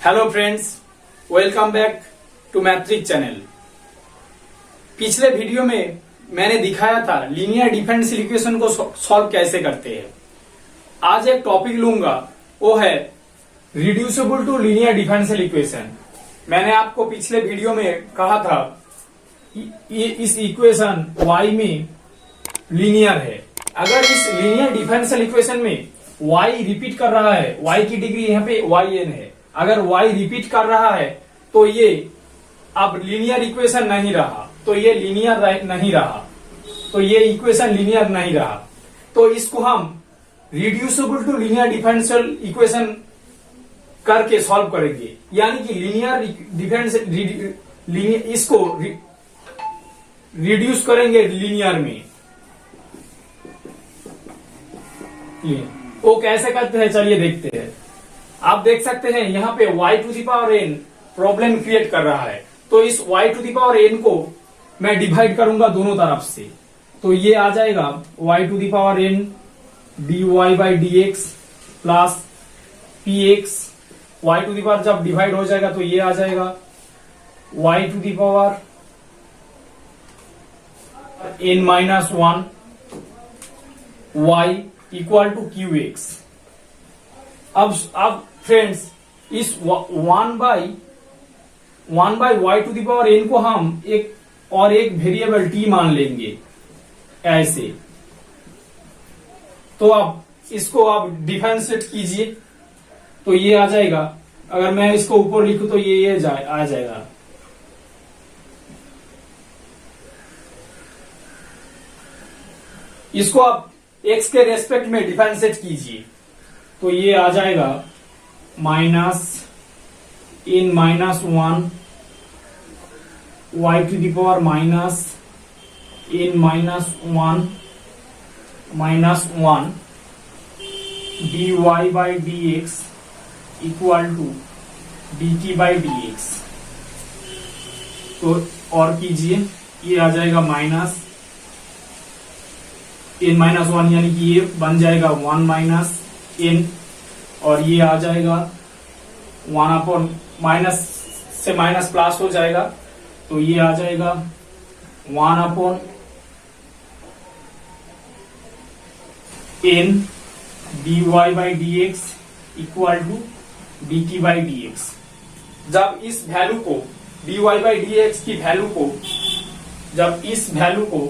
Hello friends, welcome back to matric channel. पिछले video में मैंने दिखाया था लीनियर डिफरेंशियल इक्वेशन को सॉल्व कैसे करते हैं। आज एक टॉपिक लूंगा, वो है reducible to linear differential equation. मैंने आपको पिछले वीडियो में कहा था इस इक्वेशन y में लीनियर है। अगर इस लीनियर डिफरेंशियल इक्वेशन में y रिपीट कर रहा है, y की डिग्री यहाँ पे yn है, अगर y रिपीट कर रहा है तो ये अब लीनियर इक्वेशन नहीं रहा, तो ये लीनियर नहीं रहा, तो ये इक्वेशन लीनियर नहीं रहा। तो इसको हम reducible to linear differential equation करके सॉल्व करेंगे, यानी कि लीनियर डिफरेंशियल इसको रिड्यूस करेंगे लीनियर में। वो कैसे करते हैं चलिए देखते हैं। आप देख सकते हैं यहाँ पे y to the power n problem create कर रहा है, तो इस y to the power n को मैं डिवाइड करूंगा दोनों तरफ से, तो ये आ जाएगा y to the power n dy by dx plus px। y to the power जब डिवाइड हो जाएगा तो ये आ जाएगा y to the power n minus 1 y equal to qx। अब फ्रेंड्स इस 1 by y to the power n को हम एक वेरिएबल t मान लेंगे ऐसे। तो अब इसको आप डिफरेंशिएट कीजिए तो ये आ जाएगा। अगर मैं इसको ऊपर लिखूं तो ये आ जाएगा। इसको आप x के रेस्पेक्ट में डिफरेंशिएट कीजिए तो ये आ जाएगा minus n minus 1 y to the power minus n minus 1 minus 1 dy by dx equal to dt by dx। तो और कीजिए, ये आ जाएगा माइनस इन माइनस 1, यानी कि ये बन जाएगा 1 माइनस n, और ये आ जाएगा 1 अपॉन माइनस से माइनस प्लस हो जाएगा, तो ये आ जाएगा 1 upon n dy by dx equal to dt by dx। जब इस वैल्यू को dy बाई dx की वैल्यू को, जब इस वैल्यू को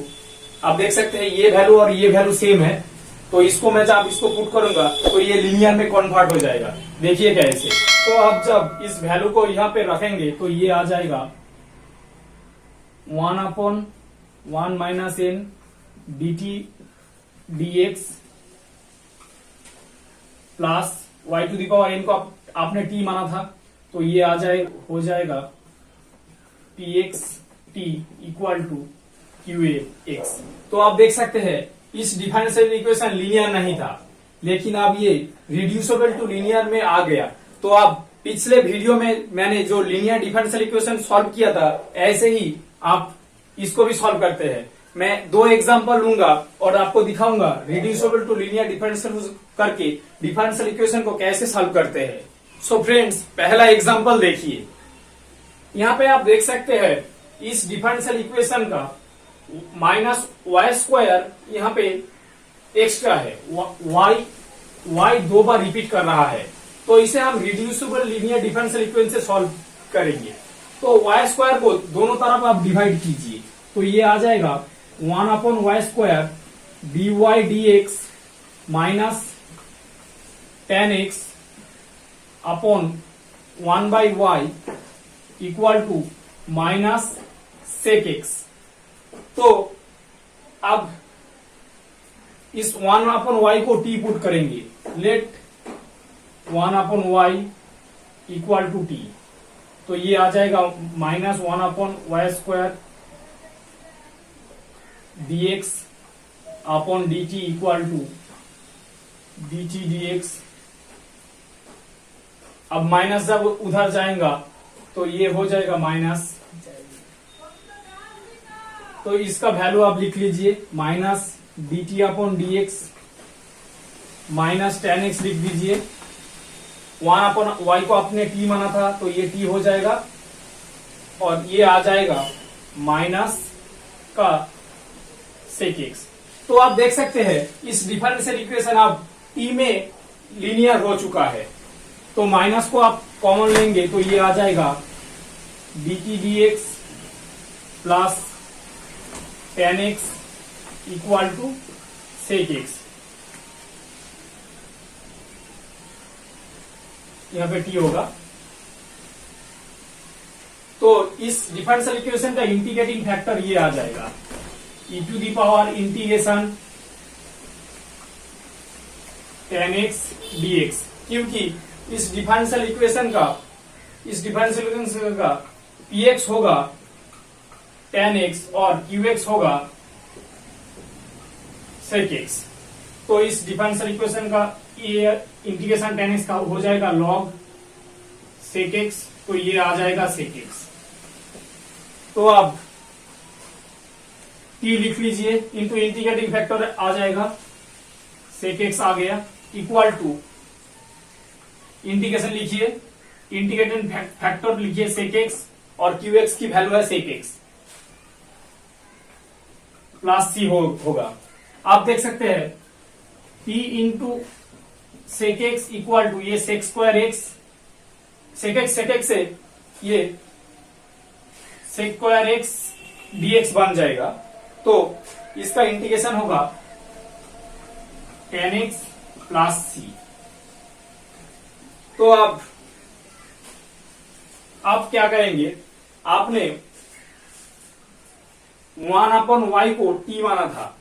आप देख सकते हैं ये वैल्यू और ये वैल्यू सेम है, तो इसको मैं जब इसको पुट करूंगा तो ये लीनियर में कन्वर्ट हो जाएगा। देखिए कैसे। तो अब जब इस वैल्यू को यहाँ पे रखेंगे तो ये आ जाएगा 1 upon 1 minus n dt dx plus y to the power n को आपने t माना था, तो ये हो जाएगा px t equal to qx। तो आप देख सकते हैं इस डिफरेंशियल इक्वेशन लीनियर नहीं था, लेकिन अब ये रिड्यूसिबल टू लीनियर में आ गया। तो अब पिछले वीडियो में मैंने जो लीनियर डिफरेंशियल इक्वेशन सॉल्व किया था, ऐसे ही आप इसको भी सॉल्व करते हैं। मैं 2 एग्जांपल लूंगा और आपको दिखाऊंगा रिड्यूसिबल टू लीनियर डिफरेंशियल करके डिफरेंशियल इक्वेशन को कैसे सॉल्व करते हैं। सो फ्रेंड्स, पहला एग्जांपल देखिए। यहाँ पे आप देख सकते हैं इस डिफरेंशियल इक्वेशन का माइनस वाई स्क्वायर यहाँ पे एक्स्ट्रा है, y 2 बार रिपीट कर रहा है, तो इसे हम रिड्यूसिबल लीनियर डिफरेंशियल इक्वेशन से सॉल्व करेंगे। तो y स्क्वायर को दोनों तरफ आप डिवाइड कीजिए, तो ये आ जाएगा 1 upon y square dy dx minus 10x upon 1 by y equal to minus sec x। तो अब इस 1 अपॉन y को t पुट करेंगे। Let 1 upon y equal to t, तो ये आ जाएगा minus 1 upon y square dx upon dt equal to dt dx। अब माइनस जब उधर जाएगा तो ये हो जाएगा माइनस, तो इसका वैल्यू आप लिख लीजिए minus dt upon dx minus 10x लिख दीजिए 1/y को आपने t माना था तो ये t हो जाएगा और ये आ जाएगा माइनस का sec x। तो आप देख सकते हैं इस डिफरेंशियल इक्वेशन अब t में लीनियर हो चुका है, तो माइनस को आप कॉमन लेंगे तो ये आ जाएगा dt dx plus tan x equal to sec x। यहां पे t होगा। तो इस डिफरेंशियल इक्वेशन का इंटीग्रेटिंग फैक्टर ये आ जाएगा e to the power integration tan x dx, क्योंकि इस डिफरेंशियल इक्वेशन का px होगा tan x और qx होगा sec x। तो इस डिफरेंशियल इक्वेशन का ये इंटीग्रेशन tan x का हो जाएगा log sec x, तो ये आ जाएगा sec x। तो अब t लिख लीजिए इंटू इंटीग्रेटिंग फैक्टर आ जाएगा sec x आ गया इक्वल टू इंटीग्रेशन लिखिए, इंटीग्रेटिंग फैक्टर लिखिए sec x और qx की वैल्यू है sec x प्लस c होगा। आप देख सकते हैं p into sec x equal to ये sec square x, sec x से ये sec स्क्वायर x dx बन जाएगा, तो इसका इंटीग्रेशन होगा tan x प्लस c। तो अब आप क्या करेंगे, आपने 1/y को t माना था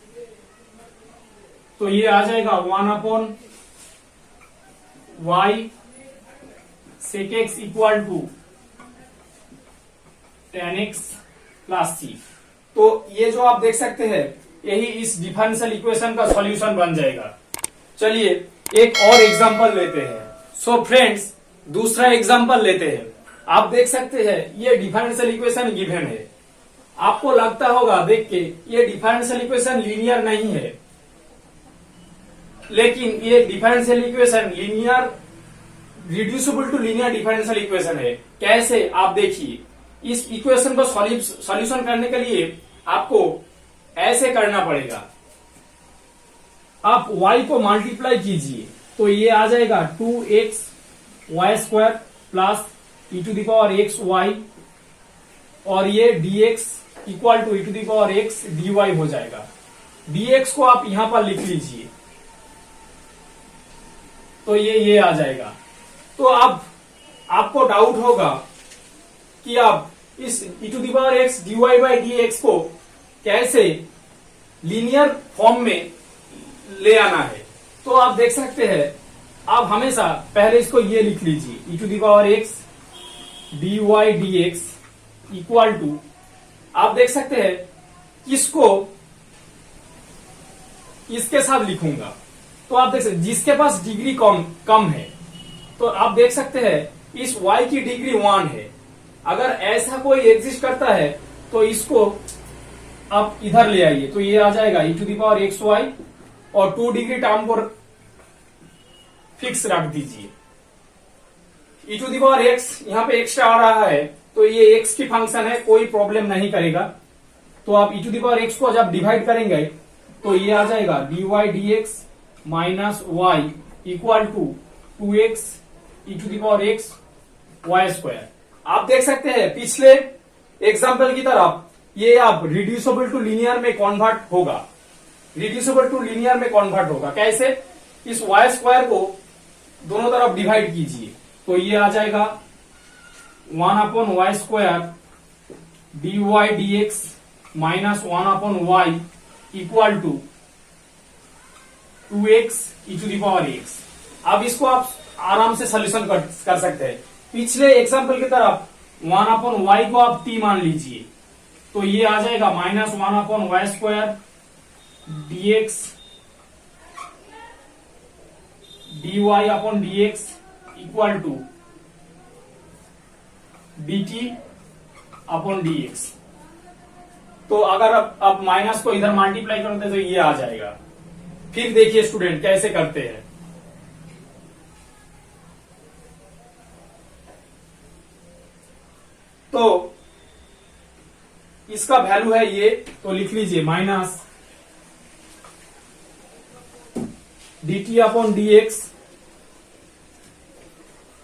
तो ये आ जाएगा 1/y sec x equal to tan x plus c। तो ये जो आप देख सकते हैं यही इस डिफरेंशियल इक्वेशन का सॉल्यूशन बन जाएगा। चलिए एक और एग्जांपल लेते हैं। सो फ्रेंड्स दूसरा एग्जांपल लेते हैं। आप देख सकते हैं ये डिफरेंशियल इक्वेशन गिवन है। आपको लगता होगा देख के ये डिफरेंशियल इक्वेशन लीनियर नहीं है, लेकिन ये differential equation linear reducible to linear differential equation है। कैसे आप देखिए, इस इक्वेशन को सॉल्यूशन करने के लिए आपको ऐसे करना पड़ेगा, आप y को मल्टीप्लाई कीजिए तो ये आ जाएगा 2x y square plus e to the power x y और ये dx equal to e to the power x dy हो जाएगा। dx को आप यहां पर लिख लीजिए तो ये आ जाएगा। तो अब आपको डाउट होगा कि आप इस e to the power x dy by dx को कैसे लीनियर फॉर्म में ले आना है। तो आप देख सकते हैं आप हमेशा पहले इसको ये लिख लीजिए e to the power x dy dx equal to, आप देख सकते हैं किसको इसके साथ लिखूंगा, तो आप देख सकते जिसके पास डिग्री कम है, तो आप देख सकते हैं इस y की डिग्री 1 है। अगर ऐसा कोई एग्जिस्ट करता है तो इसको आप इधर ले आइए तो ये आ जाएगा e to the power x y और 2 डिग्री टर्म को फिक्स रख दीजिए। e to the power x यहाँ पे एक्स्ट्रा आ रहा है तो ये x की फंक्शन है, कोई प्रॉब्लम नहीं करेगा। तो आप e to the power x को जब डिवाइड करेंगे तो ये आ जाएगा dy dx minus y equal to 2x e to the power x y square. आप देख सकते हैं पिछले एग्जाम्पल की तरफ ये आप रिड्यूसिबल टू लीनियर में कन्वर्ट होगा, रिड्यूसिबल टू लीनियर में कन्वर्ट होगा। कैसे, इस y स्क्वायर को दोनों तरफ डिवाइड कीजिए तो ये आ जाएगा 1/y square dy dx minus 1/y equal to 2x e to the power x। अब इसको आप आराम से सोल्यूशन कर सकते हैं। पिछले एग्जाम्पल की तरफ 1/y को आप t मान लीजिए तो ये आ जाएगा minus 1/y square dx dy upon dx equal to dt upon dx। तो अगर आप माइनस को इधर मल्टीप्लाई करते तो ये आ जाएगा। फिर देखिए स्टूडेंट कैसे करते हैं। तो इसका वैल्यू है ये, तो लिख लीजिए minus dt upon dx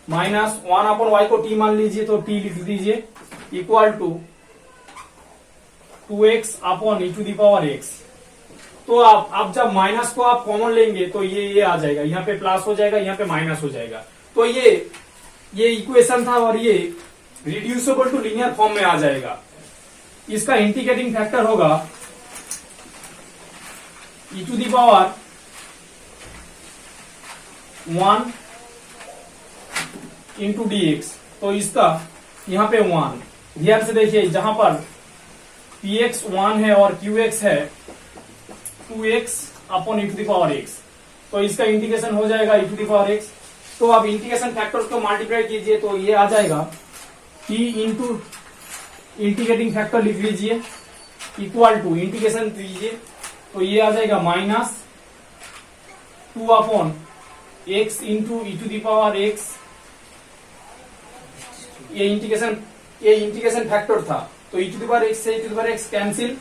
minus 1 upon y को t मान लीजिए तो t लिख दीजिए equal to 2x upon e to the power x। तो आप जब माइनस को आप कॉमन लेंगे तो ये आ जाएगा, यहाँ पे प्लस हो जाएगा, यहाँ पे माइनस हो जाएगा। तो ये इक्वेशन था और ये रिड्यूसिबल टू लीनियर फॉर्म में आ जाएगा। इसका इंटीग्रेटिंग फैक्टर होगा e to the power 1 into dx। तो इसका यहाँ पे 1 ध्यान से देखिए, जहां पर px 1 है और qx है 2x upon e to the power x। तो इसका इंटीग्रेशन हो जाएगा e to the power x। तो आप इंटीग्रेशन फैक्टर्स को मल्टीप्लाई कीजिए तो ये आ जाएगा t इंटू इंटीग्रेटिंग फैक्टर लिख लीजिए इक्वल टू इंटीग्रेशन कीजिए तो ये आ जाएगा minus 2 upon x into e to the power x। ये इंटीग्रेशन फैक्टर था, तो e to the power x से e to the power x cancel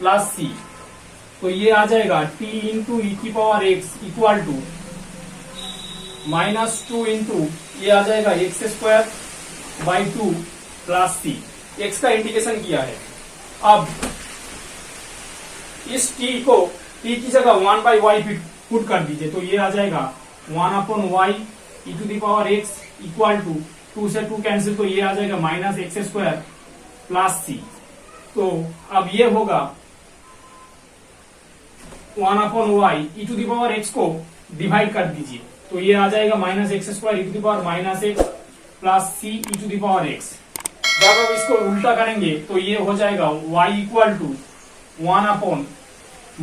plus c। तो ये आ जाएगा t इंटू e की पावर x equal to minus 2 into ये आ जाएगा x square by 2 plus c। x का इंटीग्रेशन किया है। अब इस t को t की जगह 1 बाई वाई पुट कर दीजिए तो ये आ जाएगा 1 upon y e to the power x equal to 2 से 2 कैंसिल तो ये आ जाएगा minus x square plus c। तो अब ये होगा 1 upon y e to the power x को डिवाइड कर दीजिए तो ये आ जाएगा minus x square e to the power minus x plus c e to the power x। जब आप इसको उल्टा करेंगे तो ये हो जाएगा y equal to 1 upon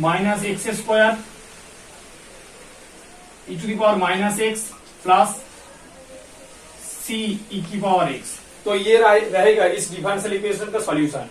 minus x square e to the power minus x plus c e की पावर x। तो ये रहेगा इस डिफरेंशियल इक्वेशन का सॉल्यूशन।